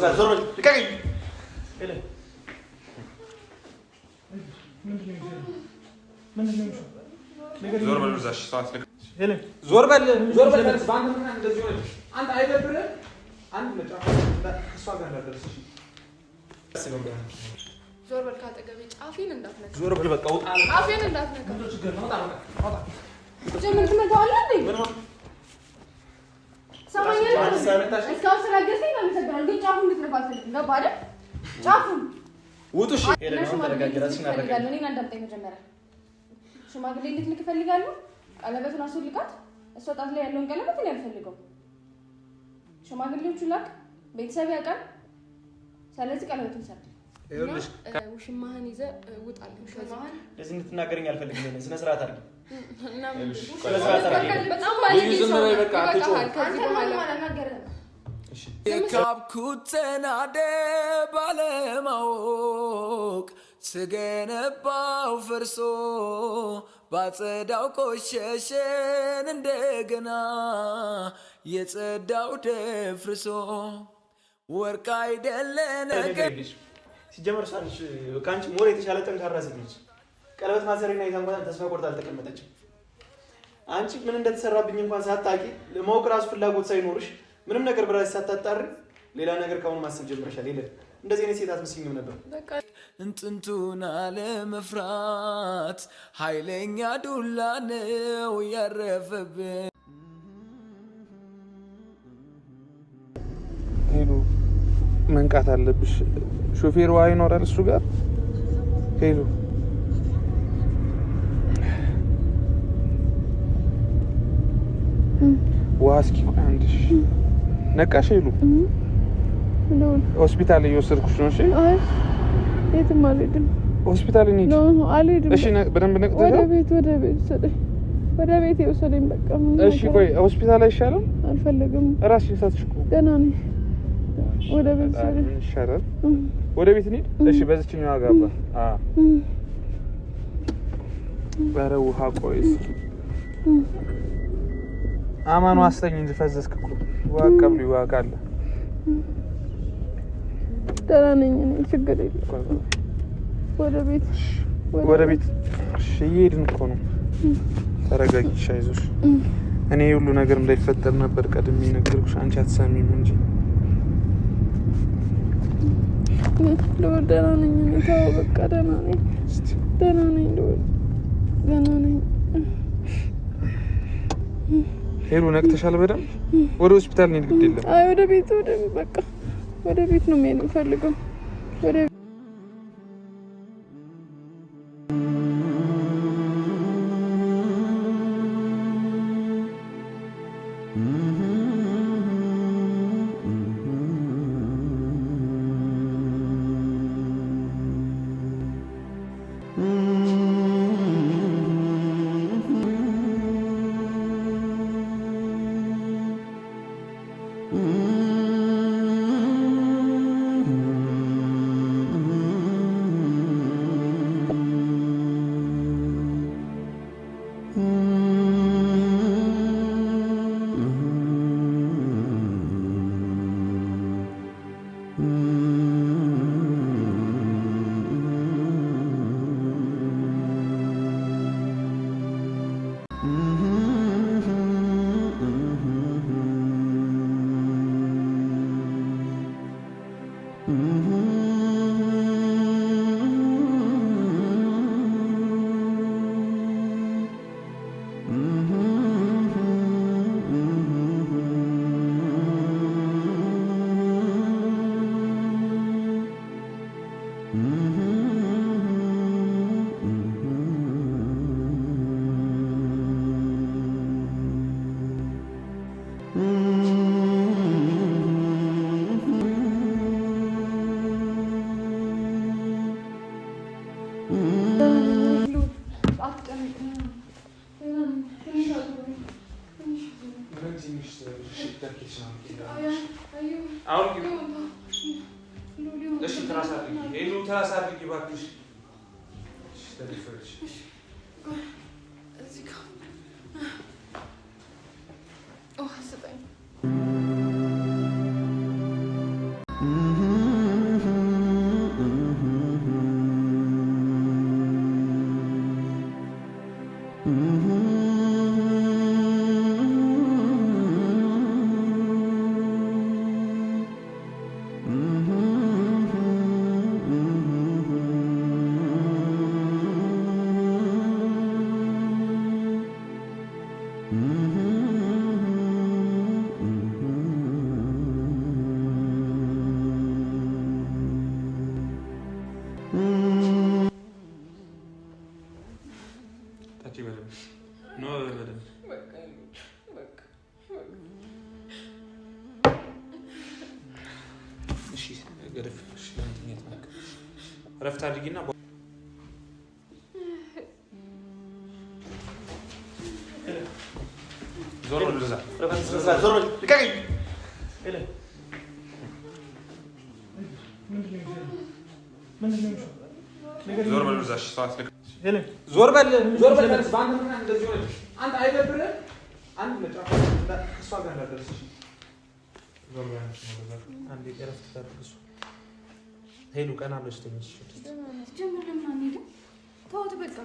በስራ ዞር በል ልቀቀኝ ሄለ ዞር በል ብዛሽ ሰዓት ሄለ ዞር በል ባንተ ምን እንደዚህ ሆነ አንተ አይደብርህ አንድ ለጫፍ እሷ ጋር እንዳደረሰሽ ዞር በል ካጠገቤ ጫፌን እንዳትነካ ዞር በል በቃ ውጣ ጫፌን እንዳትነካ ምን ችግር ነው ውጣ ጀምን ትመጣዋለህ እንዴ ምን ሆነ ሰማኛለህ እስካሁን ስላገዘኝ አመሰግናለሁ ግን ጫፉን እንድትነካ አልፈልግም ገባህ አይደል ጫፉን ውጡ እሺ ሄደን ተረጋግረን እናደርጋለን እኔን እንዳምጣኝ መጀመሪያ ሽማግሌ ልትልክ እፈልጋለሁ ቀለበቱን አስወልቃት እሷ ጣት ላይ ያለውን ቀለበት እኔ አልፈልገውም ሽማግሌዎቹ ላክ ቤተሰብ ያውቃል ስለዚህ ቀለበቱን ሰጥ ይኸውልሽ ውሽማህን ይዘህ ውጣልኝ ውሽማህን ለዚህ እንድትናገረኝ አልፈልግም እኔ ስነ ስርዓት አድርጊ እና በጣም ባለጌ ሰው ነው በቃ ከዚህ በኋላ ማናገርህ እሺ የካብኩት ናደ ባለማወቅ ስገነባው ፈርሶ ባጸዳው ቆሸሸን እንደገና የጸዳው ደፍርሶ ወርቅ አይደለ ነገር ሲጀመር ሳንች ካንቺ ሞር የተሻለ ጠንካራ ሴት ነች ቀለበት ማሰሪና እንኳን ተስፋ ቆርጣ አልተቀመጠችም አንቺ ምን እንደተሰራብኝ እንኳን ሳታቂ ለማወቅ ራስ ፍላጎት ሳይኖርሽ ምንም ነገር ብራሽ ሳታጣሪ ሌላ ነገር ካሁን ማሰብ ጀምረሻል ይለ እንደዚህ አይነት ሴት አትመስይኝም ነበር በቃ እንጥንቱን አለመፍራት ኃይለኛ ዱላ ነው ያረፈብን ሄሎ መንቃት አለብሽ ሾፌሩ አይኖራል እሱ ጋር ሄሎ ዋስኪ አንድሽ ነቃሽ ሄሎ ሆስፒታል እየወሰድኩሽ ነው እሺ አይ የትም አልሄድም ሆስፒታል እንሂድ ነው አልሄድም እሺ በደንብ ነቅተሽ ወደ ቤት ይወሰደኝ በቃ እሺ ቆይ ሆስፒታል አይሻልም አልፈልግም ራስሽ ሳትሽኩ ደህና ነኝ ወደ ቤት ይሻላል ወደ ቤት እንሂድ እሺ በዚህኛው አጋባ ኧረ ውሃ ቆይ አማኑ አስተኝ እንጂ ፈዘዝክ እኮ ዋቀብሊ ዋቃለ ደህና ነኝ እኔ ችግር የለም ወደ ቤት እሺ እየሄድን እኮ ነው ተረጋጊ አይዞሽ እኔ ሁሉ ነገር እንዳይፈጠር ነበር ቀድሜ ነገርኩሽ አንቺ አትሰሚም እንጂ ደህና ነኝ እኔ ተው በቃ ደህና ነኝ ደህና ነኝ ሄሎ ነቅተሻል በደምብ ወደ ሆስፒታል እንሂድ ግድ የለም አይ ወደ ቤት በቃ ወደ ቤት ነው መሄድ የምፈልገው ወደ Oh, ረፍት አድርጊና ዞር በል እዛ ዞር በል ልቀቀኝ ዞር በል እዛ ዞር በል በአንተ ምክንያት እንደዚህ ሆነ አንተ አይደብርህም አንድ ለጫፍ እሷ ጋር እንዳደረስሽ ዞር በል አንዴ ረፍት ታደርጉ ሄሉ ቀና ብለሽ ተኝሽ ጀምር ለምን አንሄድም ተውት በቃ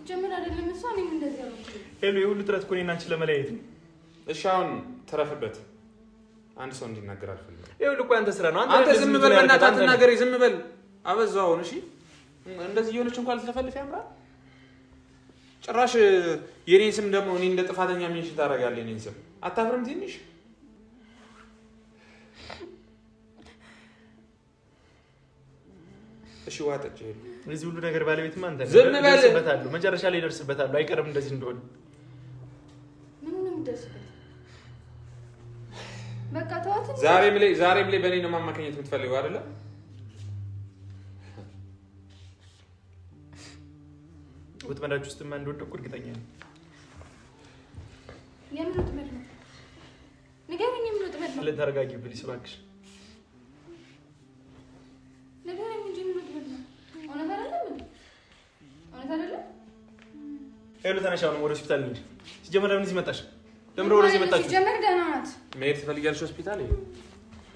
ጀምር አይደለም እሷ እኔም እንደዚህ አልኩት ሄሉ የሁሉ ጥረት እኮ እኔና አንቺ ለመለያየት ነው እሺ አሁን ተረፍበት አንድ ሰው እንዲናገር አልፈልግም ይኸውልህ እኮ አንተ ስራ ነው አንተ ዝም በል በእናትህ አትናገሪ ዝም በል አበዛው ነው እሺ እንደዚህ የሆነች እንኳን ልትፈልፍ ያምራል ጭራሽ የኔን ስም ደግሞ እኔ እንደ ጥፋተኛ ምን ታደርጋለህ የኔን ስም አታፍርም ትንሽ እሺ ዋጠጭ እዚህ ሁሉ ነገር ባለቤትማ አንተ ነህ ዝም በል ደርስበታለሁ መጨረሻ ላይ ደርስበታለሁ አይቀርም እንደዚህ እንደሆነ ምንም እንደርስበት በቃ ተዋት ዛሬም ላይ በእኔ ነው ማማከኘት የምትፈልገው አይደለ ወጥመዳችሁ ውስጥ ማን እንደወደቁ እርግጠኛ ነኝ የምን ወጥመድ ነው ንገረኝ የምን ወጥመድ ነው ለተረጋጊ ፕሊስ እባክሽ ንገረኝ እንጂ ምን ወጥመድ ነው እውነት አይደለም ሄሉ ተነሽ አሁን ወደ ሆስፒታል እንሂድ ሲጀመር ለምን እዚህ መጣሽ ለምን ወደዚህ መጣሽ ሲጀመር ደህና ናት መሄድ ትፈልጊያለሽ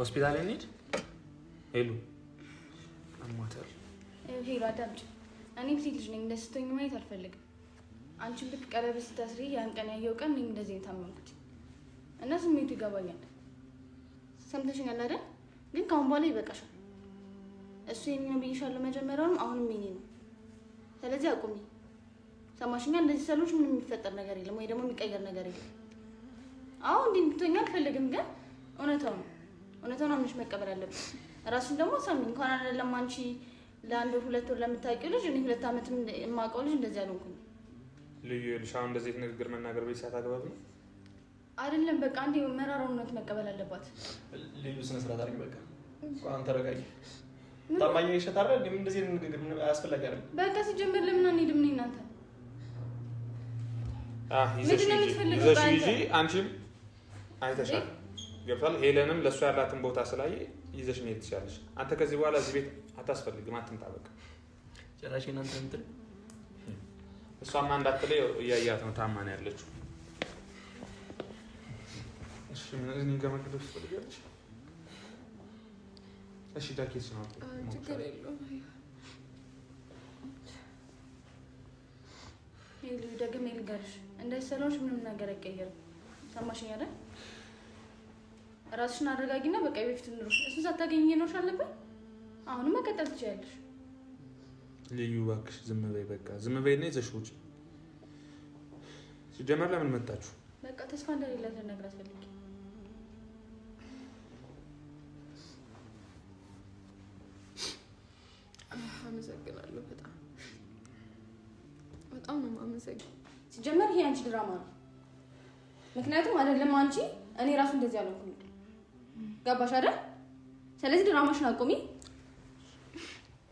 ሆስፒታል እንሂድ ሄሉ አሟታል ሄሉ አዳምጪ እኔም ሴት ልጅ ነኝ ደስተኛ ማየት አልፈልግም አንቺን ልክ ቀለበት ስታስሪ ያን ቀን ያየው ቀን እኔም እንደዚህ ታመምኩት እና ስሜቱ ይገባኛል ሰምተሽኛል አይደል ግን ካሁን በኋላ ይበቃሻል እሱ የኔ ነው ብዬሻለሁ መጀመሪያውንም አሁንም የኔ ነው ስለዚህ አቁሚ ሰማሽኛ እንደዚህ ሰሎች ምንም የሚፈጠር ነገር የለም ወይ ደግሞ የሚቀየር ነገር የለም አሁን እንዴ እንድትሆኛ አልፈልግም ግን እውነታውን አምነሽ መቀበል አለብሽ ራስሽን ደግሞ ሳሚ እንኳን አይደለም አንቺ ለአንድ ወር ሁለት ወር ለምታውቂው ልጅ እኔ 2 አመት የማውቀው ልጅ እንደዚህ አልሆንኩም ልዩ ልሻው እንደዚህ ንግግር መናገር በይሳት አግባብ ነው አይደለም በቃ አንዴ መራራውነት መቀበል አለባት ልዩ ስነ ስርዓት አድርጊ በቃ እንኳን ተረጋጊ ታማኝ ይሸታራ እንደምን እንደዚህ ንግግር ምን አስፈልጋለህ አይደል በቃ ሲጀምር ለምን አንሄድም ነው እናንተ ይዘሽ አንቺም አይተሻል ገብቷል ሄለንም ለእሱ ያላትን ቦታ ስላየ ይዘሽ መሄድ ትችያለሽ አንተ ከዚህ በኋላ እዚህ ቤት አታስፈልግም አትምጣ በቃ ጭራሽ እናንተ እንትን እሷማ እንዳትለይ እያያት ነው ታማን ያለችው እሺ ምን እዚህ ጋር መቅደስ ትፈልጊያለሽ እሺ ዳኪስ ነው ችግር የለውም ሄሉ ደግሜ ልንገርሽ እንደዚህ ሰሎች ምንም ነገር አይቀየርም ሰማሽኝ አይደል ራስሽን አረጋጊና በቃ በፊት ኑሮሽ እሱን ሳታገኝ ይኖርሽ አለበት አሁንም መቀጠል ትችያለሽ ልዩ እባክሽ ዝም በይ በቃ ዝም በይና ይዘሽ ውጪ ሲጀመር ለምን መጣችሁ በቃ ተስፋ እንደሌላት ልነግራት ፈልጌ አመሰግናለሁ በጣም ነው የማመሰግነው ሲጀመር ይሄ አንቺ ድራማ ነው ምክንያቱም አይደለም አንቺ እኔ ራሱ እንደዚህ አልሆንኩም ገባሽ አይደል ስለዚህ ድራማሽን አቁሚ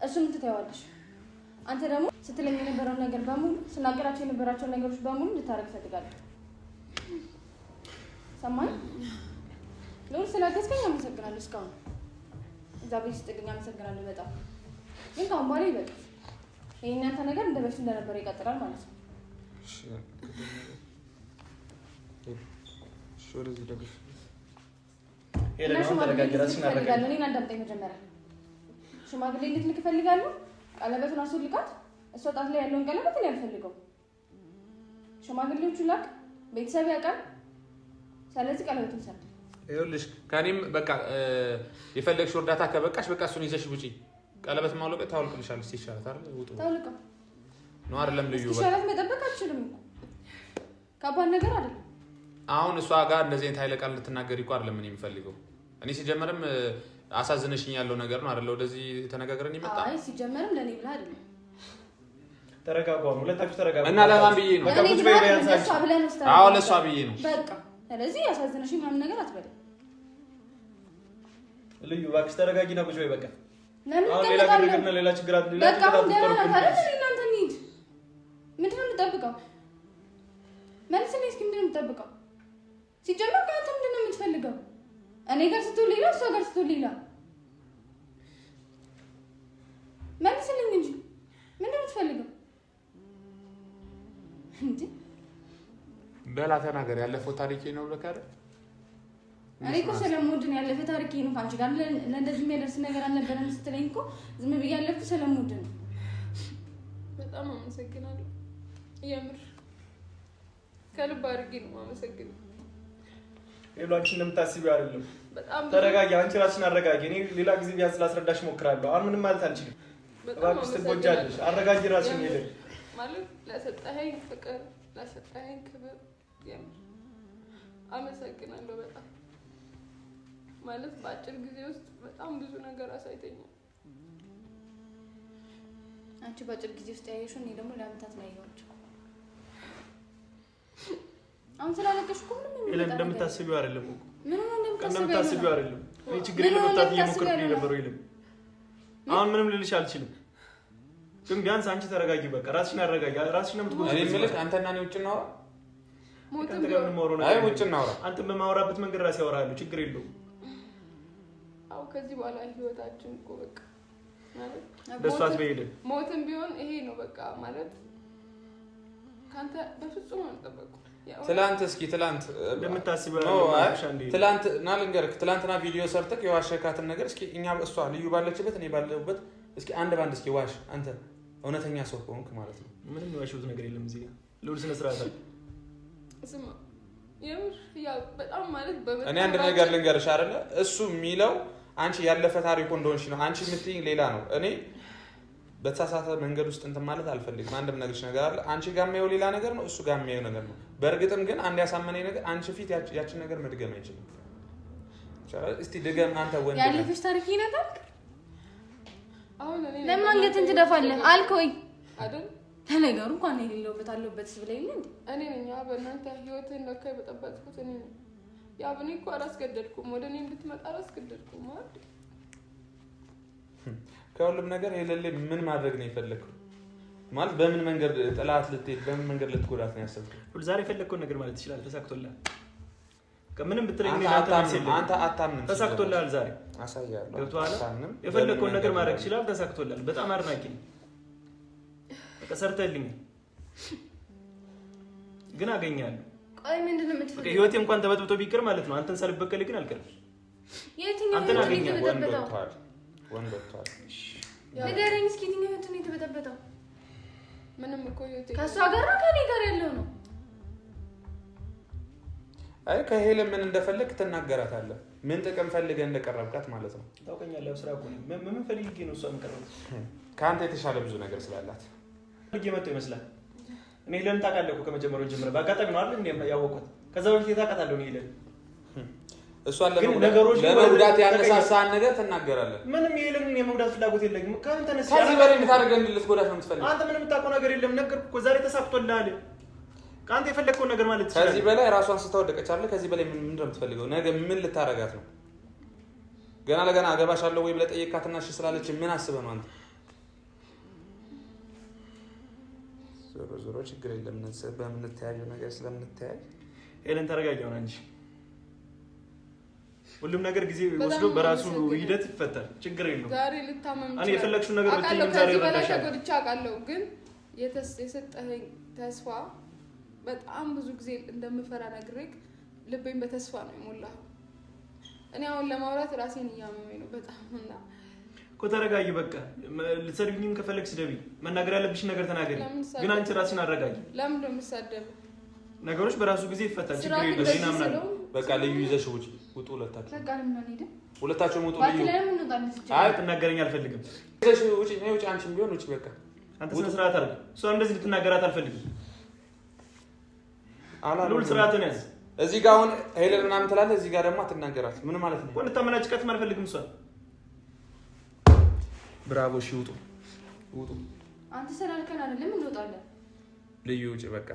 እሱን ትተዋለሽ አንተ ደግሞ ስትለኝ የነበረውን ነገር በሙሉ ስናገራቸው የነበራቸው ነገሮች በሙሉ እንድታረግ ፈልጋለሁ ሰማኝ ለምን ስላገዝከኝ አመሰግናለሁ እስካሁን እዛ ቤት ስትገኝ አመሰግናለሁ በጣም ግን ካሁን በኋላ ይበቃ ይሄን አንተ ነገር እንደበፊት እንደነበረ ይቀጥላል ማለት ነው ወደዚህ ደግፍ ሄለና ተረጋግራችን አረጋግጥ እኔን አዳምጠኝ መጀመሪያ ሽማግሌ ልትልክ እፈልጋለሁ ቀለበቱን አስወልቃት እሷ ጣት ላይ ያለውን ቀለበት እኔ አልፈልገውም ሽማግሌዎቹ ላክ ቤተሰብ ያውቃል። ስለዚህ ቀለበቱን ሰርተ ይኸውልሽ ከኔም በቃ የፈለግሽው እርዳታ ከበቃሽ በቃ እሱን ይዘሽ ውጪ። ቀለበት ማውለቅ ታውልቅልሻለሽ ይሻላል አይደል? ውጡ ታውልቀ ነው አይደለም? ልዩ በቃ ይሻላል። መጠበቅ አትችልም። ከባድ ነገር አይደለም። አሁን እሷ ጋር እንደዚህ አይነት ኃይለ ቃል ልትናገሪ እኮ አይደለም እኔ የምፈልገው። እኔ ሲጀመርም አሳዝነሽኝ ያለው ነገር ነው አይደል? ወደዚህ ተነጋግረን ይመጣ። አይ ሲጀመርም ለኔ ብላ አይደለም። ተረጋጉ፣ ሁለታችሁ ተረጋጉ። እና ለማን ብዬ ነው? በቃ ቁጭ በይ ቢያንስ። አዎ ለሷ ብዬ ነው። በቃ ስለዚህ አሳዝነሽኝ ምናምን ነገር አትበል። ልዩ እባክሽ ተረጋጊና ቁጭ በይ በቃ። አሁን ሌላ ግርግርና ሌላ ችግር አለ። ሌላ ችግር አለ። እናንተ እንሂድ። ምንድን ነው የምትጠብቀው? መልስልኝ እስኪ ምንድን ነው የምትጠብቀው? ሲጀመር ከአንተ ምንድን ነው የምትፈልገው? እኔ ጋር ስትውል ሌላ፣ እሷ ጋር ስትውል ሌላ። መልስልኝ እንጂ ምንድን ነው የምትፈልገው? እንዴ በላ ተናገር። ያለፈው ታሪኬ ነው ብለህ ካለ እኔ እኮ ስለምወድን ያለፈ ታሪኬ ነው። ከአንቺ ጋር ለእንደዚህ የሚያደርስ ነገር አልነበረም ስትለኝ እኮ ዝም ብዬ ያለፍኩት ስለምወድን ነው። በጣም አመሰግናለሁ። የምር ከልብ አድርጌ ነው የማመሰግነው። ሌሎችን እንደምታስቢው አይደለም። ተረጋጊ፣ አንቺ ራስሽን አረጋጊ። እኔ ሌላ ጊዜ ቢያንስ ላስረዳሽ እሞክራለሁ። አሁን ምንም ማለት አልችልም። እባክሽ ትጎጃለሽ። አረጋጊ ራስሽን። ይሄ ማለት ለሰጠኸኝ ፍቅር፣ ለሰጠኸኝ ክብር የምር አመሰግናለሁ በጣም ማለት በአጭር ጊዜ ውስጥ በጣም ብዙ ነገር አሳይተኛል። አንቺ በአጭር ጊዜ ውስጥ ያየሽው እኔ ደግሞ ለአመታት ነው ያየኋቸው። አሁን ስላለቀሽ እኮ ምንም እንደምታስቢው አይደለም እኮ ምንም እንደምታስቢው አይደለም። እኔ ችግር ለመፍታት እየሞከርኩ ነበር ይልም አሁን ምንም ልልሽ አልችልም። ግን ቢያንስ አንቺ ተረጋጊ በቃ። ራስሽን አረጋጊ። ራስሽን ምትጎጂ እኔ ምልክ አንተና እኔ ውጭ እናውራ። ሞትም ነው አይ ውጭ እናውራ። አንተ በማውራበት መንገድ ራስ ያወራሉ። ችግር የለውም። አው ከዚህ በኋላ ህይወታችን እኮ በቃ ማለት ደስታስ በይደ ሞትም ቢሆን ይሄ ነው በቃ ማለት ካንተ በፍጹም አልጠበቅኩም። ትላንት እስኪ ትላንት እንደምታስበው ትላንት ና ልንገርክ። ትላንትና ቪዲዮ ሰርተክ የዋሸካትን ነገር እስኪ እኛ እሷ ልዩ ባለችበት እኔ ባለሁበት እስኪ አንድ ባንድ እስኪ ዋሽ አንተ እውነተኛ ሰው ሆንክ ማለት ነው። ምንም የዋሸሁት ነገር የለም እዚህ ጋር ለውድ ስነ ስርዓት አለ። ስማ የምር ያው በጣም ማለት እኔ አንድ ነገር ልንገርሽ አይደለ እሱ የሚለው አንቺ ያለፈ ታሪኩ እንደሆንሽ ነው። አንቺ የምትይኝ ሌላ ነው። እኔ በተሳሳተ መንገድ ውስጥ እንትን ማለት አልፈልግም። አንድም ነገርሽ ነገር አለ። አንቺ ጋር የሚያየው ሌላ ነገር ነው፣ እሱ ጋር የሚያየው ነገር ነው። በእርግጥም ግን አንድ ያሳመነኝ ነገር አንቺ ፊት ያችን ነገር መድገም አይችልም። እስቲ ድገም አንተ ወንድ ያለፈሽ ታሪክ ይነታል። አሁን እኔ ለምን አንገትን ትደፋለህ አልከኝ አይደል? ተነገሩ እንኳን የሌለውበት አለበት ስብለኝ እንዴ እኔ ነኝ በእናንተ ህይወትን ለካ በጠበጥኩት እኔ ነኝ። ያ ብኔ እኮ አላስገደድኩም። ወደ እኔ እንድትመጣ አላስገደድኩም ማለት ከሁሉም ነገር የሌለ ምን ማድረግ ነው የፈለከው? ማለት በምን መንገድ ጥላት ልትሄድ በምን መንገድ ልትጎዳት ነው ያሰብከው? ሁሉ ዛሬ የፈለከውን ነገር ማለት ይችላል። ተሳክቶልሃል። ከምንም ብትለኝ አንተ አታምንም። ተሳክቶልሃል። ዛሬ አሳያለሁ። ገብቶሃል። የፈለከውን ነገር ማድረግ ይችላል። ተሳክቶልሃል። በጣም አድናቂ ነኝ። በቃ ሰርተልኝ ግን አገኛለሁ። ቆይ ምንድነው የምትፈልገው? ህይወቴ እንኳን ተበጥብጦ ቢቀር ማለት ነው አንተን ሳልበቀል ግን አልቀርም። የትኛው አንተን አገኛለሁ። ወንዶታል ንገረኝ እስኪ የትኛው ህይወት ነው የተበጠበጠው? ምንም እኮ ህይወቴ ከእሷ ጋር ነው ከኔ ጋር ያለው ነው። አይ ከሄለ ምን እንደፈለግ ትናገራታለህ። ምን ጥቅም ፈልገህ እንደቀረብካት ማለት ነው። ታውቀኛለህ። ስራ እኮ ነው። ምን ፈልጌ ነው እሷ የምቀርበው? ከአንተ የተሻለ ብዙ ነገር ስላላት ፈልጌ መጥቶ ይመስላል። እኔ ሄለን ታውቃለህ እኮ ከመጀመሪያው ጀምሮ በአጋጣሚ ነው አይደል እንዴ ያወቅሁት። ከዛ በፊት ታውቃታለህ ነው ሄለን። እሷን ለመጉዳት ያነሳሳን ነገር ትናገራለህ። ምንም ሄለን የመጉዳት ፍላጎት የለኝም። ካንተ ነስ ከዚህ በላይ የምታደርገን ልትጎዳት ነው የምትፈልገው። አንተ ምንም የምታውቀው ነገር የለም። ነገርኩህ እኮ ዛሬ ተሳክቶልሃል። ከአንተ የፈለግከውን ነገር ማለት ትችላለህ። ከዚህ በላይ ራሷን ስታወደቀች አለ። ከዚህ በላይ ምንድን ነው የምትፈልገው? ነገ ምን ልታረጋት ነው? ገና ለገና አገባሻለሁ ወይ ብለህ ጠየቃትና እሺ ስላለች ምን አስበህ ነው አንተ? ዞሮ ዞሮ ችግር የለም። በምንተያየው ነገር ስለምንተያይ ሄለን ተረጋጊ ሆነ እንጂ ሁሉም ነገር ጊዜ ወስዶ በራሱ ሂደት ይፈታል። ችግር የለውም። ዛሬ ልታመም እኔ የፈለግሽው ነገር ብትይኝ ዛሬ ረዳሻለሁ። ተጎድቼ አውቃለሁ። ግን የሰጠኸኝ ተስፋ በጣም ብዙ ጊዜ እንደምፈራ ነግሬክ ልቤን በተስፋ ነው የሞላኸው። እኔ አሁን ለማውራት ራሴን እያመመኝ ነው በጣም እና እኮ ተረጋጊ። በቃ ልትሰድቢኝም ከፈለግሽ ስደቢ። መናገር ያለብሽን ነገር ተናገሪ። ግን አንቺ ራስሽን አረጋጊ። ለምን ነው የምሳደብ? ነገሮች በራሱ ጊዜ ይፈታል። ችግር የለም። እኔ አምናለሁ። በቃ ልዩ ይዘሽ ውጪ። ውጡ ሁለታችሁ። በቃ ለምን አንሄድም? ሁለታችሁም ውጡ። ልዩ አይ ትናገረኝ አልፈልግም። ይዘሽ ውጪ። ነው ውጪ። አንቺም ቢሆን ውጪ። በቃ አንተ ስነ ስርዓት አድርግ። እሷ እንደዚህ ልትናገራት አልፈልግም። ሉል ስርዓትን ያዝ። እዚህ ጋር አሁን ሄለን ምናምን ትላለህ፣ እዚህ ጋር ደግሞ አትናገራት። ምን ማለት ነው? ወንድ ተመናጭቀት አልፈልግም። እሷ ብራቮ። እሺ ውጡ፣ ውጡ። አንተ ስላልከን አይደለም እንወጣለን። ልዩ ውጪ። በቃ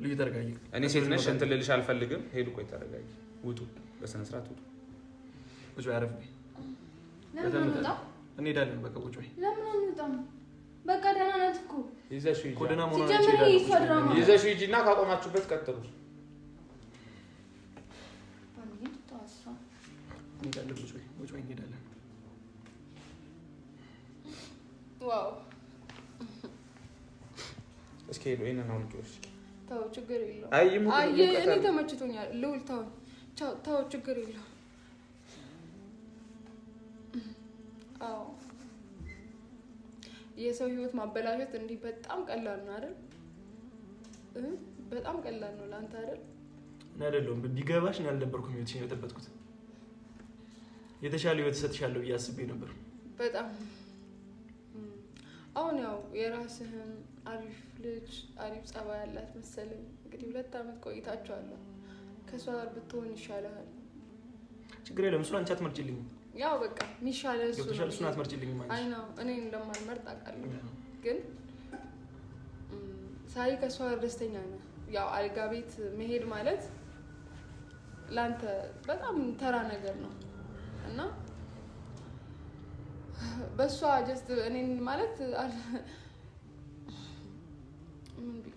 ልዩ ተረጋጊ። እኔ ሴት ነሽ እንትን ልልሽ አልፈልግም። ሄዱ። ቆይ ተረጋጊ። ውጡ፣ በስነ ስርዓት ውጡ። ቁጭ በይ። አረፍ በይ። ለምን እንወጣ? እንሄዳለን። በቃ ቁጭ በይ። ለምን አንወጣም? በቃ ደህና ናት እኮ። ይዘሽ ሂጂ። ኮደና ሞና ይዘሽ ሂጂና ካቆማችሁበት ቀጥሉ። እንሄዳለን። ቁጭ በይ፣ ቁጭ በይ። እንሄዳለን። ዋው እስኪ ሄዱ። ይሄንን አውልቂ። እስኪ ተው፣ ችግር የለውም። አይ እኔ ተመችቶኛል። ልውል ተው፣ ተው፣ ችግር የለውም። አዎ የሰው ህይወት ማበላሸት እንዲህ በጣም ቀላል ነው አይደል? በጣም ቀላል ነው ለአንተ አይደል? እኔ አይደለሁም ቢገባሽ ነው ያልነበርኩም ህይወትሽን የጠበጥኩት። የተሻለ ህይወት ሰጥሻለሁ ብዬ አስቤ ነበር። በጣም አሁን ያው የራስህን አሪፍ ልጅ አሪፍ ጸባይ ያላት መሰለኝ። እንግዲህ 2 አመት ቆይታችኋል። ከሷ ጋር ብትሆን ይሻላል። ችግር የለም። እሱን አንቺ አትመርጪልኝም። ያው በቃ የሚሻለው እሱ ነው። እሱን አትመርጪልኝም አንቺ። አይ ነው እኔ እንደማልመርጥ አውቃለሁ። ግን ሳይ ከሷ ጋር ደስተኛ ነህ። ያው አልጋ ቤት መሄድ ማለት ላንተ በጣም ተራ ነገር ነው እና በሷ ጀስት እኔን ማለት ምን ቢል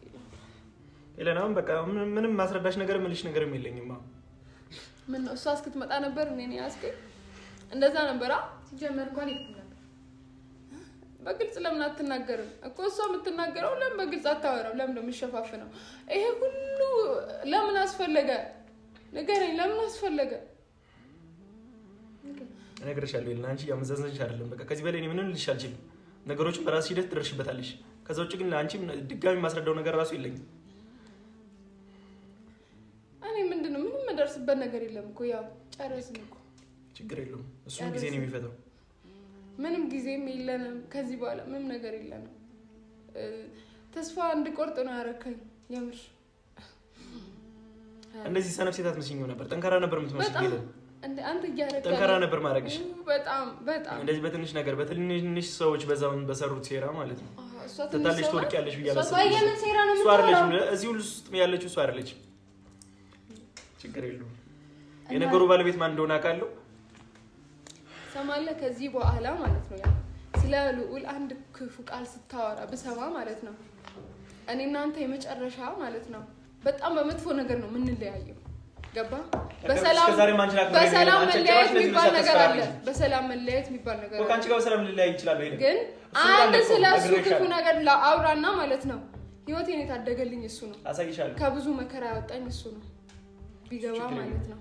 ኤለናም በቃ ምንም ማስረዳሽ ነገር ምልሽ ነገርም የለኝም። ምን ነው እሷ እስክትመጣ ነበር እኔ ያስከኝ እንደዛ ነበር። ሲጀመር እንኳን ይጥም ነበር። በግልጽ ለምን አትናገርም እኮ? እሷ የምትናገረው ለምን በግልጽ አታወራም? ለምን ነው የሚሸፋፍነው? ይሄ ሁሉ ለምን አስፈለገ? ንገረኝ፣ ለምን አስፈለገ? እነግርሻለሁ ኤለና፣ አንቺ ያመዛዝነሽ አይደለም። በቃ ከዚህ በላይ እኔ ምንም ልልሽ አልችልም። ነገሮችን በራስሽ ሂደት ትደርሽበታለሽ። ከዛ ውጭ ግን ለአንቺ ድጋሚ ማስረዳው ነገር ራሱ የለኝም። እኔ ምንድነው ምንም መደርስበት ነገር የለም እኮ። ያው ጨረስን እኮ። ችግር የለውም። እሱም ጊዜ ነው የሚፈታው። ምንም ጊዜም የለንም ከዚህ በኋላ ምንም ነገር የለንም። ተስፋ እንድቆርጥ ነው ያረከኝ የምር። እንደዚህ ሰነፍ ሴት አትመስይኝም ነበር። ጠንካራ ነበር የምትመስለው ይላል እንደ አንተ ያረከኝ። ጠንካራ ነበር ማድረግሽ። በጣም በጣም እንደዚህ በትንሽ ነገር በትንሽ ሰዎች በዛውን በሰሩት ሴራ ማለት ነው ተታለሽ ትወርቂያለሽ ብያለሁ። የምን ሴራ ነው እሱ አይደለችም። እዚህ ሁሉ ውስጥ ያለችው እሱ አይደለችም። ችግር የለውም። የነገሩ ባለቤት ማን እንደሆነ አውቃለሁ። ሰማለህ? ከዚህ በኋላ ማለት ነው ያ ስለ ልዑል አንድ ክፉ ቃል ስታወራ ብሰማ ማለት ነው እኔ እናንተ የመጨረሻ ማለት ነው በጣም በመጥፎ ነገር ነው የምንለያየው። ገባ? በሰላም መለያየት የሚባል ነገር አለ። በሰላም መለያየት የሚባል ነገር አለ። ከአንቺ ጋር በሰላም ልለያይ ይችላል ወይ? ግን አንድ ስለሱ ክፉ ነገር አውራና ማለት ነው ህይወቴን የታደገልኝ እሱ ነው። አሳይሻለሁ። ከብዙ መከራ ያወጣኝ እሱ ነው ቢገባ ማለት ነው።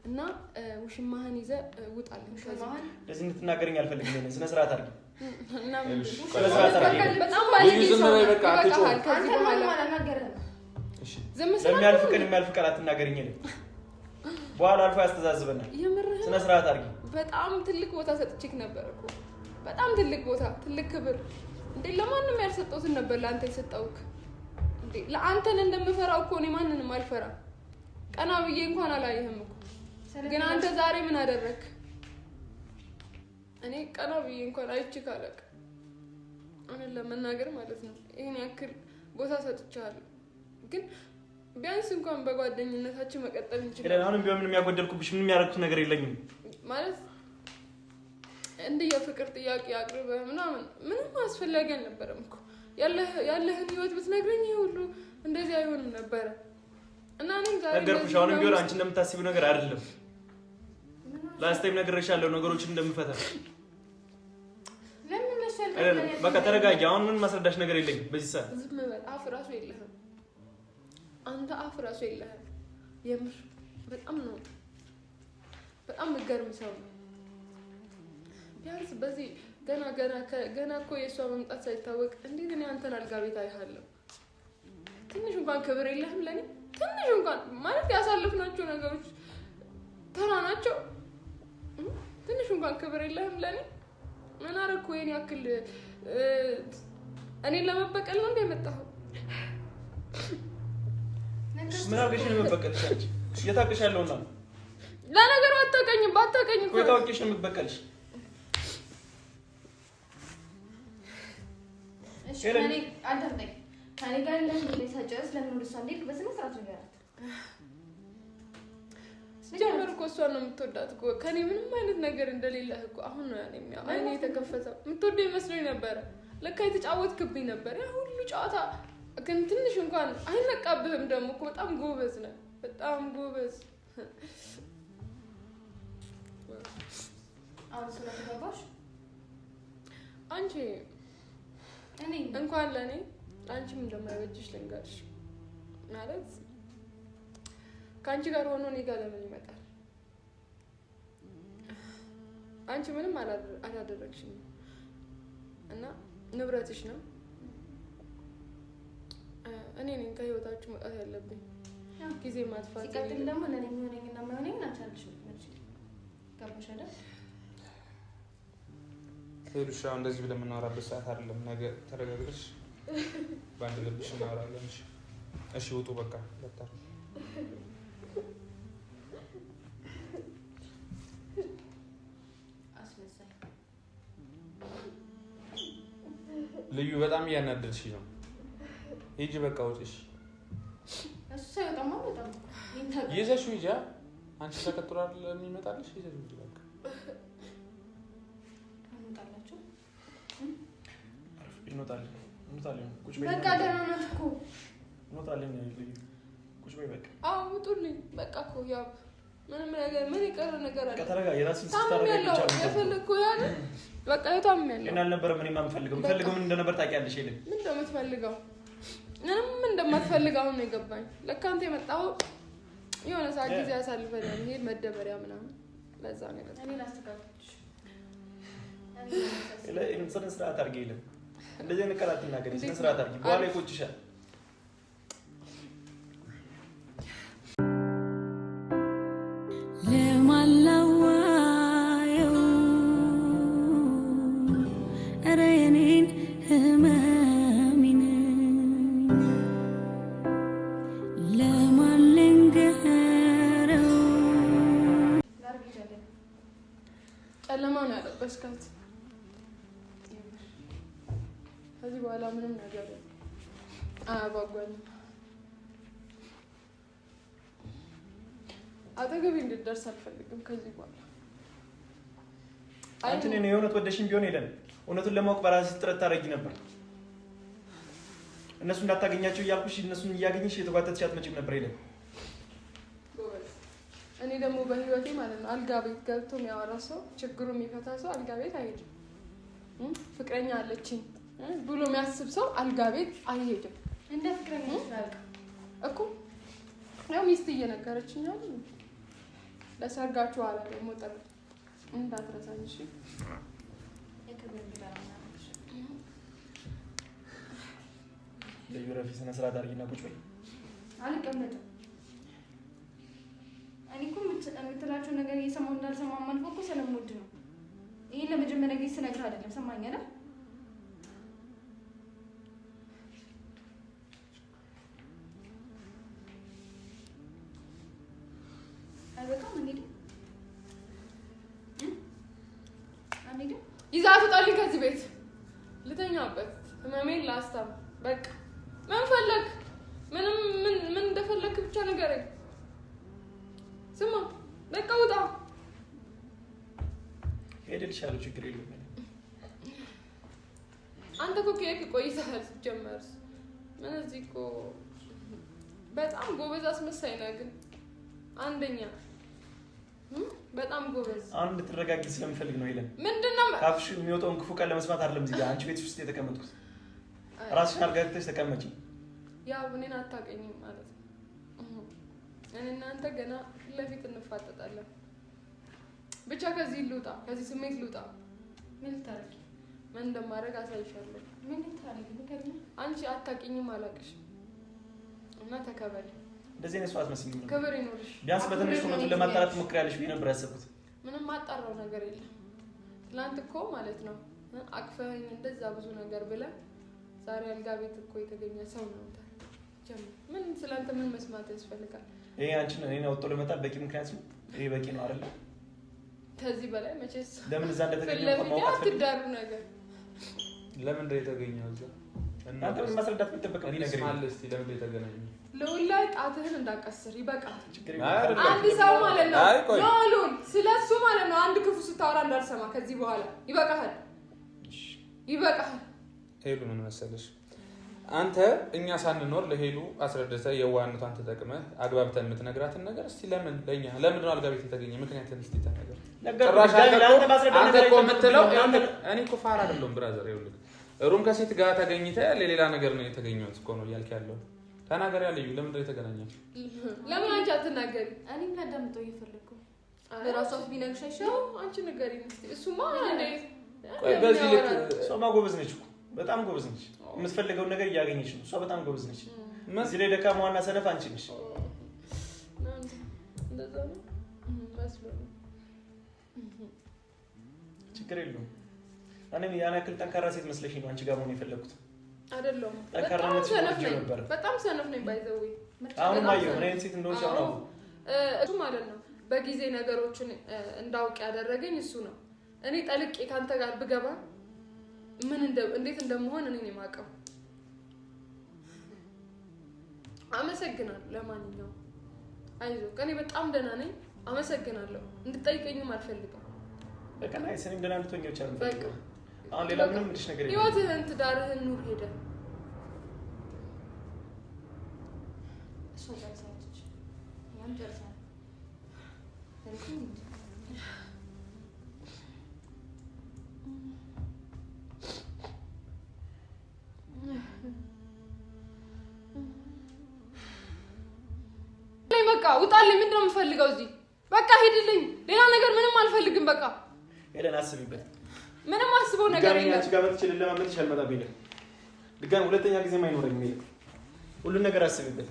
እና ውሽማህን ይዘህ ውጣልኝ ከዚህ። ለዚህ እንድትናገረኝ አልፈልግም። እኔ ስነ ስርዓት አድርጊ። እና በጣም ባለጌ ዝም በይ በቃ አትጮህ። ከዚህ በኋላ እሺ ዝም ለሚያልፍ ቀን አትናገረኝ። እኔ በኋላ አልፎ ያስተዛዝበናል። የምርህ ስነ ስርዓት አድርጊ። በጣም ትልቅ ቦታ ሰጥቼክ ነበር እኮ። በጣም ትልቅ ቦታ፣ ትልቅ ክብር። እንዴ ለማንም ያልሰጠሁትን ነበር ለአንተ የሰጠሁክ። እንዴ ለአንተን እንደምፈራው እኮ እኔ ማንንም አልፈራም። ቀና ብዬ እንኳን አላየህም እኮ። ግን አንተ ዛሬ ምን አደረክ? እኔ ቀና ብዬ እንኳን አይቼክ አላውቅም። እኔን ለመናገር ማለት ነው ይሄን ያክል ቦታ ሰጥቻለሁ። ግን ቢያንስ እንኳን በጓደኝነታችን መቀጠል እንችላለን። አሁንም ቢሆን ምንም ያጎደልኩብሽ ምንም ያደረኩት ነገር የለኝም ማለት እንደ የፍቅር ጥያቄ አቅርበህ ምንም አስፈላጊ አልነበረም እኮ። ያለህን ህይወት ብትነግረኝ ይሄ ሁሉ እንደዚህ አይሆንም ነበረ። እና እኔም ዛሬ ነገርኩሽ። አሁንም ቢሆን አንቺ እንደምታስቢው ነገር አይደለም። ላስታይም ነግሬሻለሁ ነገሮችን እንደምፈታ። ለምን መሰል በቃ ተረጋጊ። አሁን ምን ማስረዳሽ ነገር የለኝም በዚህ ሰዓት። ዝም በል። አፍ ራሱ የለህም አንተ፣ አፍ ራሱ የለህም። የምር በጣም ነው በጣም ምገርም ሰው ነው። ቢያንስ በዚህ ገና እኮ የእሷ መምጣት ሳይታወቅ እንዴት እኔ አንተን አልጋ ቤት አይሃለሁ። ትንሽ እንኳን ክብር የለህም ለኔ? ትንሽ እንኳን ማለት ያሳለፍናቸው ነገሮች ተራ ናቸው። ትንሽ እንኳን ክብር የለህም ለኔ? ምን አደረኩ? የኔ ያክል እኔን ለመበቀል ነው እንደመጣኸው? ምን አድርገሽ ነው የምትበቀልሽ? አንቺ እየታገሻለሁ እና ለነገሩ አታውቀኝም። ባታውቀኝ እኮ የታወቂሽ ነው የምትበቀልሽ። እሺ እኔ አዳምጠኝ። ከኔ ጋር ለምን ሳጨርስ ለምን ወደ እሷ እንዴት በስነ ስርዓት ንገራት። ጀመር እኮ እሷን ነው የምትወዳት እኮ ከኔ ምንም አይነት ነገር እንደሌለህ እኮ አሁን ነው ያኔ አይኔ የተከፈተው። የምትወደው ይመስለኝ ነበረ፣ ለካ የተጫወትክብኝ ነበር ያ ሁሉ ጨዋታ። ግን ትንሽ እንኳን አይነቃብህም። ደግሞ እኮ በጣም ጎበዝ ነህ፣ በጣም ጎበዝ። አሁን ስለተገባሽ አንቺ እኔ እንኳን ለኔ አንቺም እንደማይበጅሽ ልንገርሽ። ማለት ከአንቺ ጋር ሆኖ እኔ ጋር ለምን ይመጣል? አንቺ ምንም አላደረግሽም እና ንብረትሽ ነው። እኔ ነኝ ከህይወታችሁ መውጣት ያለብኝ፣ ጊዜ ማጥፋት። ሲቀጥል ደግሞ ለኔ የሚሆነኝና የማይሆነኝ አንቻልሽ ልትመጪ ገባሽ አይደል? ሄሉሻ እንደዚህ ብለን የምናወራበት ሰዓት አይደለም። ነገ ተረጋግተሽ በአንድ ልብሽ እናወራለን። እሺ ውጡ በቃ ለታ አስመሳይ ልዩ በጣም እያናደድሽ ነው። ሂጂ በቃ ውጪሽ። እሱ ሳይወጣማ በጣም ይዘሽው ሂጂ። አንቺ ተከትሏል የሚመጣልሽ ይዘሽው ሂጂ በቃ። እንወጣለን። ቁጭ በይ በቃ ደህና ናት እኮ እንወጣለን። ቁጭ በይ በቃ። አዎ ውጡልኝ በቃ እኮ ያው ምንም ነገር ምን የቀረ ነገር አለ? ከተረጋ የራስን ስታረጋ ብቻ ነው የፈለግኩ ያለ በቃ የታም ያለው እኔ አልነበረም። እኔማ የምፈልገው ምን እንደነበር ታውቂያለሽ አይደል? ምን እንደምትፈልገው ምንም እንደማትፈልገው ነው የገባኝ። ለካ አንተ የመጣው የሆነ ሰዓት ጊዜ ያሳልፈን ይሄ መደበሪያ ምናምን ለዛ ነው የመጣው። እኔ ላስተካክልሽ ስነ ስርዓት አድርጌ የለም እንደዚህ አይነት ቃላት ትናገሪ። ስነ ስርዓት አድርጌ በኋላ ይቆጭሻል። ለማላዋየው ኧረ የኔን ህመሜን ለማን ልንገረው? ጨለማውን ያለበስካት ከዚህ በኋላ ምንም ነገር አያጓጓኝም። አጠገቤ እንድትደርስ አልፈልግም ከዚህ በኋላ። አንቺ ነኝ የእውነት ወደሽኝ ቢሆን ሄደን እውነቱን ለማወቅ በራስሽ ጥረት ታደርጊ ነበር። እነሱ እንዳታገኛቸው እያልኩሽ እነሱን እያገኘሽ የተጓተትሽ አትመጪም ነበር ሄደን። እኔ ደግሞ በህይወቴ ማለት ነው አልጋ ቤት ገብቶ የሚያወራ ሰው ችግሩ የሚፈታ ሰው አልጋ ቤት አይሄድም። ፍቅረኛ አለችኝ ብሎ የሚያስብ ሰው አልጋ ቤት አይሄድም። እንደ ፍቅረኛ ይላልቅ እኮ ያው ሚስት እየነገረችኝ አይደል? ለሰርጋችሁ አለ ደግሞ ጥሪ እንዳትረሳኝ እሺ። የክብር ቢራና ልዩ ረፊ ስነ ስርዓት አድርጊና ቁጭ በይ። አልቀመጥም። እኔ እኮ የምትላቸው ነገር እየሰማሁ እንዳልሰማ ማልፎ እኮ ስለምወድ ነው። ይሄን ለመጀመሪያ ጊዜ ስነግርህ አይደለም። ሰማኝ አይደል? አይበቃም? አንዴ ይዛት ውጣልኝ ከዚህ ቤት ልተኛበት ህመሜን ላስታም። በቃ ምን ፈለግ ምን እንደፈለክ ብቻ ንገረኝ። ስማ በቃ ውጣ። ሄድልሻለሁ፣ ችግር የለውም። አንተ እኮ ከየት ቆይተሃል ስትጀመር? ምን እዚህ እኮ በጣም ጎበዝ አስመሳይ ነህ። ግን አንደኛ በጣም ጎበዝ። አሁን እንድትረጋጊ ስለምፈልግ ነው። ሄለን ምንድነው ካፍሽ የሚወጣውን ክፉ ቃል ለመስማት አይደለም እዚህ ጋር አንቺ ቤት ውስጥ የተቀመጥኩት። ራስሽን አልጋግተሽ ተቀመጪ። ያው እኔን አታውቀኝም ማለት ነው። እኔ እናንተ ገና ፊት ለፊት እንፋጠጣለን። ብቻ ከዚህ ልውጣ፣ ከዚህ ስሜት ልውጣ። ምን ልታረጊ? ምን እንደማደርግ አሳይሻለሁ። ምን ልታረጊ? አንቺ አታውቂኝም፣ አላውቅሽም እና ተከበሪ። እንደዚህ አይነት ሰው አትመስልም። ክብር ይኖርሽ። ቢያንስ በትንሽ እውነቱን ለማጣራት ሞክሪያለሽ ብዬ ነበር ያሰብኩት። ምንም ማጣራው ነገር የለም። ትናንት እኮ ማለት ነው አቅፈኸኝ እንደዛ ብዙ ነገር ብለህ ዛሬ አልጋ ቤት እኮ የተገኘ ሰው ነው አንተ። ምን ስላንተ ምን መስማት ያስፈልጋል? ይሄ አንቺን እኔን አውጥቶ ለመጣል በቂ ምክንያት ነው። ይሄ በቂ ነው አይደል? ከዚህ በላይ መቼስ ለምን እዛ እንደተገኘ ማውቃት አትዳሩ ነገር ለምን እንደተገኘው እዛ አንተ ምን ማስረዳት የምትጠብቀው ነገር ማለት እስቲ ለምን እንደተገናኘው ለውላይ ጣትህን እንዳቀስር ይበቃል። አንድ ሰው ማለት ነው ሎሉል ስለሱ ማለት ነው አንድ ክፉ ስታወራ እንዳልሰማ ከዚህ በኋላ ይበቃል። ሄሉ ምን መሰለሽ አንተ እኛ ሳንኖር ለሄሉ አስረድተህ የዋህነቷን ተጠቅመህ አግባብተን የምትነግራትን ነገር እስቲ ለምን ነው አልጋ ቤት የተገኘ ምክንያቱም እስቲ ተነገር። ጭራሽ አንተ እኮ የምትለው እኔ እኮ ፋራ አይደለሁም ብራዘር። ይኸውልህ ሩም ከሴት ጋር ተገኝተህ ለሌላ ነገር ነው የተገኘሁት እኮ ነው እያልክ ያለው። ተናገር ያለኝ ለምን ነው የተገናኘው? ለምን አንቺ አትናገሪ? እኔም ላዳምጠው እየፈለኩ ለራሷ ቢነግርሽ አይሻልም? አንቺ ንገሪ እስቲ። እሱማ እንዴ በዚህ ልክ እሷማ ጎበዝ ነች እኮ በጣም ጎበዝ ነች። የምትፈልገውን ነገር እያገኘች ነው። እሷ በጣም ጎበዝ ነች። እዚህ ላይ ደካማዋና ሰነፍ አንቺ ነሽ። እንደዛ ነው መስሎኝ። ችግር የለውም። እኔም ያን ያክል ጠንካራ ሴት መስለሽ ነው አንቺ ጋር መሆን የፈለኩት። አይደለም በጣም ሰነፍ ነኝ ባይዘው። አሁን ማየው ምን አይነት ሴት እንደሆነች ነው እሱ ማለት ነው። በጊዜ ነገሮችን እንዳውቅ ያደረገኝ እሱ ነው። እኔ ጠልቄ ካንተ ጋር ብገባ እንዴት እንደምሆን እኔ ነኝ የማውቀው። አመሰግናለሁ። ለማንኛውም አይዞህ እኔ በጣም ደህና ነኝ። አመሰግናለሁ። እንድጠይቀኝም አልፈልግም። በቃ ናይ ሰኔም ደህና እንድትሆኚ ብቻ ነው የምፈልገው። አሁን ሌላ ምንም ምንድሽ ነገር የለም። ህይወትህን ትዳርህን ኑር ሄደ እሱ ጨርሳለች። ያም ጨርሳለች። በቃ ውጣልኝ። ምንድን ነው የምፈልገው እዚህ? በቃ ሄድልኝ። ሌላ ነገር ምንም አልፈልግም። በቃ ሄደን አስቢበት። ምንም አስበው ነገር የለም። አንቺ ጋር መጥቼ ለማመጥሽ አልመጣም። ሄደ ድጋሚ ሁለተኛ ጊዜም አይኖረኝም። ሄደ ሁሉን ነገር አስቢበት።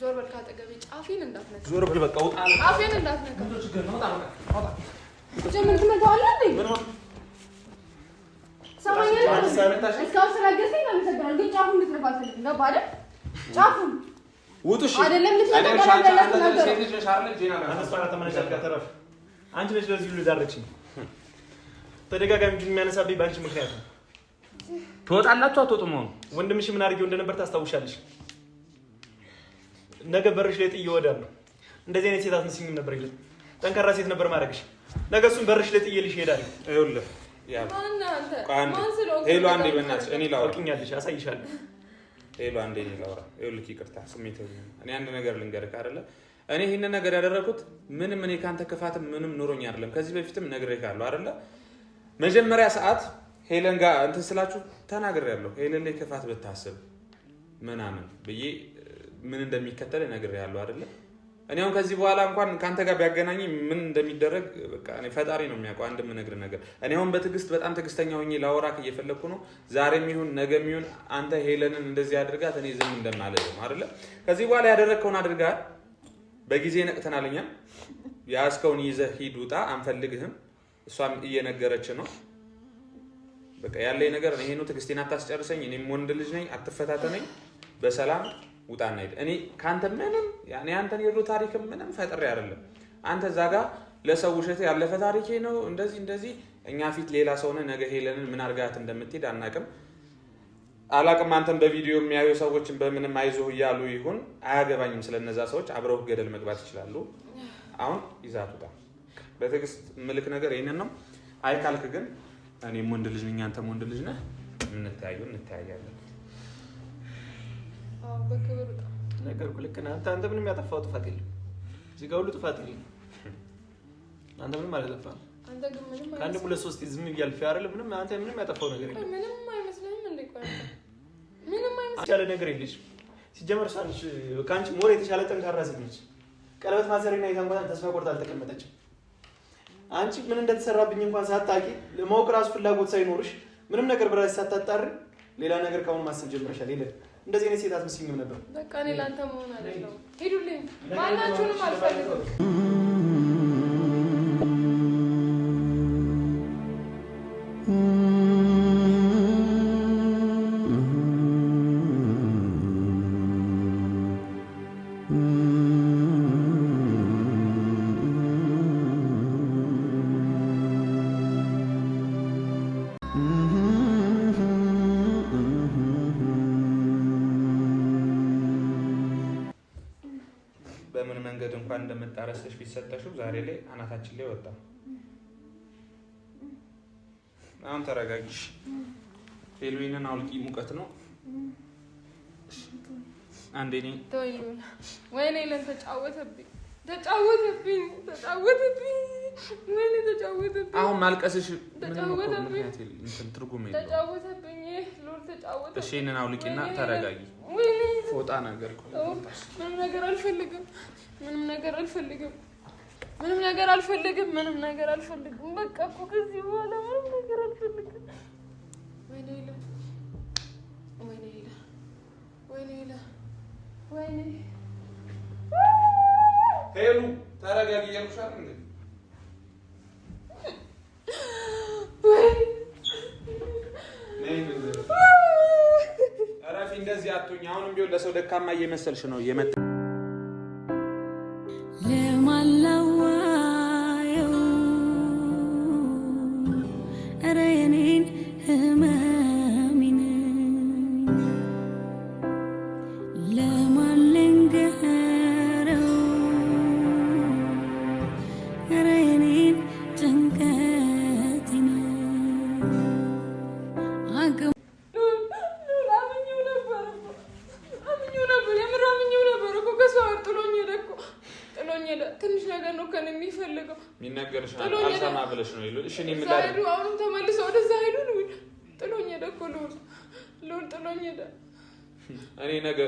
ዞር በል ካጠገቤ። ጫፌን እንዳትነካ። ዞር በል በቃ ውጣ። ጫፌን እንዳትነካ። ምን ችግር ነው? ወጣ ጀምን ትመጣዋለህ እንዴ? ምን ሆነ? ሰማኛለህ? እስካሁን ስላገዘኝ አመሰግናለሁ። ግን ጫፉን እንድትነካ አልፈልግም። ገባህ አይደል? ጫፉን ውጡሽ አይደለም ሴት ልጅ ነሽ አይደል? ጄና አንቺ ነሽ ለዚህ ሁሉ ዳረችኝ። ተደጋጋሚ ግን የሚያነሳብኝ በአንቺ ምክንያት ነው። ትወጣላችሁ አትወጡም? ሆኖ ወንድምሽ ምን አድርጌው እንደነበር ታስታውሻለሽ? ነገ በርሽ ላይ ጥዬ እወዳለሁ። እንደዚህ አይነት ሴት አትመስይኝም ነበር። ይል ጠንካራ ሴት ነበር ማድረግሽ። ነገ እሱን በርሽ ላይ ጥዬልሽ እሄዳለሁ። ይኸውልህ ሄሎ አንዴ በእናትሽ እኔ ላውራ። ታውቂኛለሽ፣ አሳይሻለሁ። ሄሎ አንዴ እኔ ላውራ። ይኸውልህ ይቅርታ ስሜታዊ ነኝ። እኔ አንድ ነገር ልንገርህ አይደለ? እኔ ይሄንን ነገር ያደረኩት ምንም እኔ ካንተ ክፋትም ምንም ኑሮኝ አይደለም። ከዚህ በፊትም ነግሬሃለሁ አይደለ? መጀመሪያ ሰዓት ሄለን ጋር እንትን ስላችሁ ተናግሬያለሁ። ሄለን ላይ ክፋት ብታስብ ምናምን ብዬ ምን እንደሚከተል ነግሬሃለሁ አይደለ? እኔ አሁን ከዚህ በኋላ እንኳን ካንተ ጋር ቢያገናኝ ምን እንደሚደረግ በቃ እኔ ፈጣሪ ነው የሚያውቀው። አንድ የምነግርህ ነገር እኔ አሁን በትዕግስት በጣም ትዕግስተኛ ሆኜ ላወራክ እየፈለኩ ነው። ዛሬም ይሁን ነገም ይሁን አንተ ሄለንን እንደዚህ አድርጋት እኔ ዝም እንደማለት ነው አይደለ? ከዚህ በኋላ ያደረግከውን አድርጋት። በጊዜ ነቅተናል። እኛ ያስከውን ይዘህ ሂድ፣ ውጣ፣ አንፈልግህም። እሷም እየነገረች ነው። በቃ ያለኝ ነገር ይሄ ነው። ትዕግስቴን አታስጨርሰኝ። እኔም ወንድ ልጅ ነኝ፣ አትፈታተነኝ። በሰላም ውጣና ሂድ። እኔ ካንተ ምንም ያኔ አንተን የድሮ ታሪክ ምንም ፈጥሬ አይደለም። አንተ እዛ ጋር ለሰው ውሸት ያለፈ ታሪኬ ነው እንደዚህ እኛ ፊት ሌላ ሰው ነህ። ነገ ሄለንን ምን አድርጋት እንደምትሄድ አናውቅም። አላቅም። አንተን በቪዲዮ የሚያዩ ሰዎችን በምንም አይዞህ እያሉ ይሁን አያገባኝም። ስለነዛ ሰዎች አብረው ገደል መግባት ይችላሉ። አሁን ይዛት ውጣ። በትዕግስት ምልክ ነገር ይሄንን ነው። አይ ካልክ ግን እኔም ወንድ ልጅ ነኝ፣ አንተም ወንድ ልጅ ነህ። እንተያያለን። በክብር ውጣ። ነገርኩህ። ልክ ነህ አንተ ምንም ያጠፋው ጥፋት የለም። እዚህ ጋር ሁሉ ጥፋት የለም። አንተ ምንም አላጠፋህም። አንተ ግን ምንም ከአንድም ሁለት ሶስት ዝም እያልፍ አይደለም። ምንም አንተ ምንም ያጠፋው ነገር የለም። ምንም አይመስልህም እንዴ? ቆይ ምንም አይመስልህም ያለ ነገር የለሽም። ሲጀመር ሳንሽ ከአንቺ ሞር የተሻለ ጠንካራ ሴት ነች። ቀለበት ማሰሪና የታንጓታ ተስፋ ቆርጣ አልተቀመጠችም። አንቺ ምን እንደተሰራብኝ እንኳን ሳታቂ ለማወቅ ራሱ ፍላጎት ሳይኖርሽ ምንም ነገር ብራሽ ሳታጣሪ ሌላ ነገር ካሁን ማሰብ ጀምረሻል። የለም እንደዚህ አይነት ሴት አትመስይኝም ነበር። በቃ እኔ ላንተ መሆን አይደለም። ሄዱልኝ። ማናችሁንም አልፈልግም። በምን መንገድ እንኳን እንደምታረሰሽ ቢሰጠሽው ዛሬ ላይ አናታችን ላይ ወጣ። አሁን ተረጋጊሽ። ሄሎይንን አውልቂ፣ ሙቀት ነው። አንዴ ነኝ ተወይሉና ወይኔ ለን ተጫወተብኝ። ወይኔ ተጫወተብኝ። አሁን ማልቀስሽ ተጫወተብኝ። እንትን ትርጉም የለውም። ተጫወተብኝ። ሎር ተጫወተብኝ። እሺ እኔን አውልቂና ተረጋጊ። ፎጣ ነገር ምንም ነገር አልፈልግም። በቃ እኮ ከዚህ በኋላ ምንም ነገር አልፈልግም። ወይኔ ሄሉ ተረጋጊ እያልኩሽ አይደል እንዴ? እረፊ፣ እንደዚህ አትሁኝ። አሁንም ቢሆን ለሰው ደካማ እየመሰልሽ ነው እየመጣ ለማላዋየው ኧረ የኔን ህመሜን ለማን ልንገረው ኧረ የኔን ጭንቀቴን ትንሽ ነገር ነው ከኔ የሚፈልገው። የሚነገርሽ አልሰማ ብለሽ ነው ይሉ። እሺ እኔ ምን ላድርግ? አሁንም ተመልሰው ወደዛ ሄዱ። ጥሎኝ ሄደ እኮ ሎል ጥሎኝ ሄደ። እኔ ነገ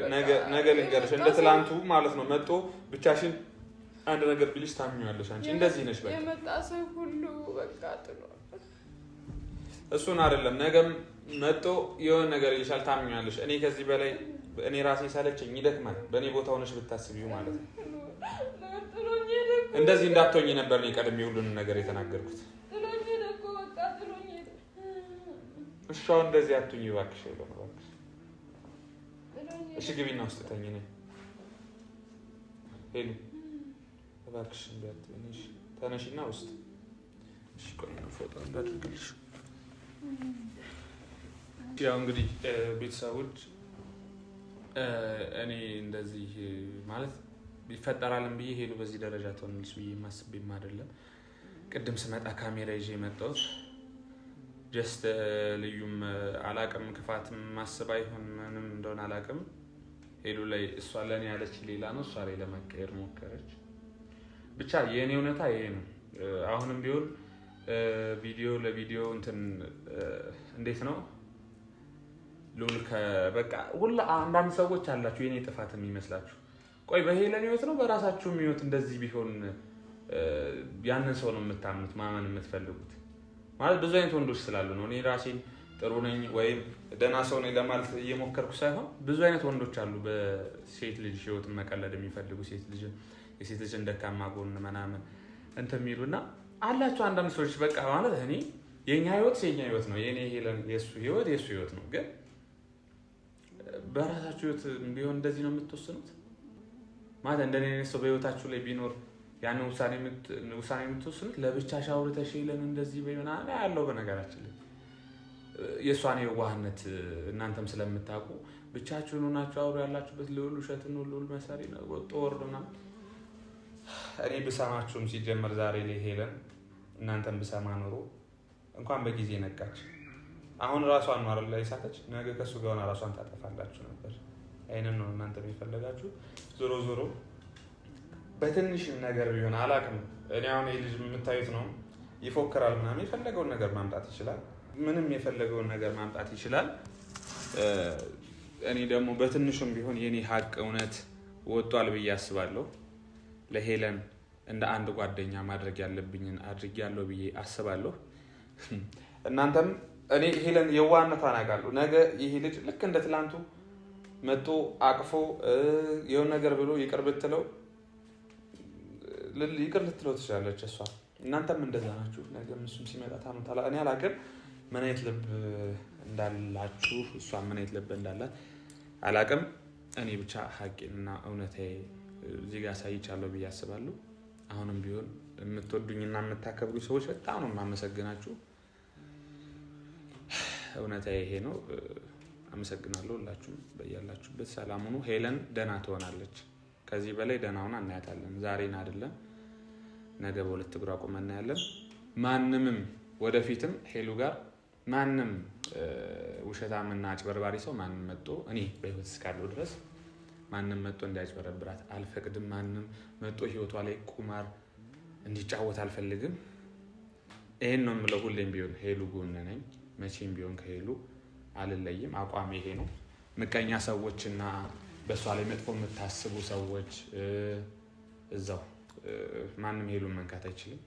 ልንገርሽ፣ እንደ ትላንቱ ማለት ነው መጥቶ ብቻሽን አንድ ነገር ቢልሽ ታምኚዋለሽ። አንቺ እንደዚህ ነሽ። በቃ የመጣ ሰው ሁሉ በቃ ጥሎ እሱን አይደለም ነገም መጥቶ የሆነ ነገር ይልሻል፣ ታምኚዋለሽ። እኔ ከዚህ በላይ እኔ ራሴ ሳለችኝ ይደክማል። በእኔ ቦታ ሆነሽ ብታስቢው ማለት ነው። እንደዚህ እንዳትሆኝ ነበር እኔ ቀድሜ ሁሉንም ነገር የተናገርኩት። እሺ አሁን እንደዚህ አትሁኝ እባክሽ። እባክሽ እሺ ግቢና ውስጥ ተኝ ነኝ ሄሉ እባክሽ እንዳትሆኝ። እሺ ተነሽና ውስጥ። እሺ ቆይ ነው ፎቶ እንዳድርግልሽ። ያው እንግዲህ ቤተሰቦች እኔ እንደዚህ ማለት ይፈጠራልን ብዬ ሄሉ በዚህ ደረጃ ትሆንልሽ ብዬ ማስቤም አይደለም። ቅድም ስመጣ ካሜራ ይዤ የመጣሁት ጀስት ልዩም አላቅም፣ ክፋትም ማስብ አይሆን ምንም እንደሆነ አላቅም። ሄሉ ላይ እሷ ለእኔ ያለች ሌላ ነው፣ እሷ ላይ ለመቀየር ሞከረች። ብቻ የእኔ እውነታ ይሄ ነው። አሁንም ቢሆን ቪዲዮ ለቪዲዮ እንትን እንዴት ነው ሉል በቃ ሁላ አንዳንድ ሰዎች አላችሁ የኔ ጥፋት የሚመስላችሁ። ቆይ በሄለን ህይወት ነው በራሳችሁ ህይወት እንደዚህ ቢሆን ያንን ሰው ነው የምታምኑት ማመን የምትፈልጉት? ማለት ብዙ አይነት ወንዶች ስላሉ ነው። እኔ ራሴን ጥሩ ነኝ ወይም ደህና ሰው ነኝ ለማለት እየሞከርኩ ሳይሆን ብዙ አይነት ወንዶች አሉ በሴት ልጅ ህይወት መቀለድ የሚፈልጉ የሴት ልጅን ደካማ ጎን ምናምን እንትን የሚሉና አላችሁ አንዳንድ ሰዎች በቃ ማለት እኔ የኛ ህይወት የኛ ህይወት ነው፣ የኔ ሄለን የሱ ህይወት ነው። ግን በራሳችሁ ህይወት ቢሆን እንደዚህ ነው የምትወስኑት? ማለት እንደኔ ሰው በህይወታችሁ ላይ ቢኖር ያንን ውሳኔ የምትወስኑት ለብቻሽ አውርተሽ ሄለን እንደዚህ በመናና ያለው በነገራችን ላይ የሷን የዋህነት እናንተም ስለምታውቁ ብቻችሁን ሆናችሁ አውሩ ያላችሁበት ልዑል ውሸትን ሁሉ መሰሪ ነው ወጦ ወርዶና እኔ ብሰማችሁም ሲጀመር ዛሬ ላይ ሄለን እናንተም ብሰማ ኖሮ እንኳን በጊዜ ነቃች። አሁን ራሷን ነው ላይ ሳተች ነገ ከሱ ጋር ሆና ራሷን ታጠፋላችሁ ነበር። አይነን ነው እናንተ የሚፈልጋችሁ። ዞሮ ዞሮ በትንሽ ነገር ቢሆን አላቅም። እኔ አሁን ልጅ የምታዩት ነው ይፎክራል ምናምን የፈለገውን ነገር ማምጣት ይችላል። ምንም የፈለገውን ነገር ማምጣት ይችላል። እኔ ደግሞ በትንሹም ቢሆን የኔ ሀቅ እውነት ወጥቷል ብዬ አስባለሁ። ለሄለን እንደ አንድ ጓደኛ ማድረግ ያለብኝን አድርጌያለሁ ብዬ አስባለሁ። እናንተም እኔ ሄለን የዋህነቷን አውቃለሁ። ነገ ይሄ ልጅ ልክ እንደ ትላንቱ መጥቶ አቅፎ የሆነ ነገር ብሎ ይቅር ብትለው ይቅር ልትለው ትችላለች እሷ። እናንተም እንደዛ ናችሁ። ነገም እሱም ሲመጣ ታምታላ። እኔ አላውቅም ምን አይነት ልብ እንዳላችሁ፣ እሷ ምን አይነት ልብ እንዳላት አላውቅም። እኔ ብቻ ሀቄንና እውነታዬ እዚህ ጋር አሳይቻለሁ ብዬ አስባለሁ። አሁንም ቢሆን የምትወዱኝና የምታከብሩ ሰዎች በጣም ነው የማመሰግናችሁ። እውነታዬ ይሄ ነው። አመሰግናለሁ። ሁላችሁም በያላችሁበት ሰላም ሁኑ። ሄለን ደህና ትሆናለች። ከዚህ በላይ ደህና ሆና እናያታለን። ዛሬን አይደለም ነገ በሁለት እግሯ ቆመን እናያለን። ማንምም ወደፊትም ሄሉ ጋር ማንም ውሸታምና አጭበርባሪ ሰው ማንም መጥቶ እኔ በህይወት እስካለሁ ድረስ ማንም መጥቶ እንዲያጭበረብራት አልፈቅድም። ማንም መጥቶ ህይወቷ ላይ ቁማር እንዲጫወት አልፈልግም። ይሄን ነው የምለው። ሁሌም ቢሆን ሄሉ ጎን ነኝ። መቼም ቢሆን ከሄሉ አልለይም። አቋም ይሄ ነው። ምቀኛ ሰዎችና በእሷ ላይ መጥፎ የምታስቡ ሰዎች እዛው ማንም ሄሉን መንካት አይችልም።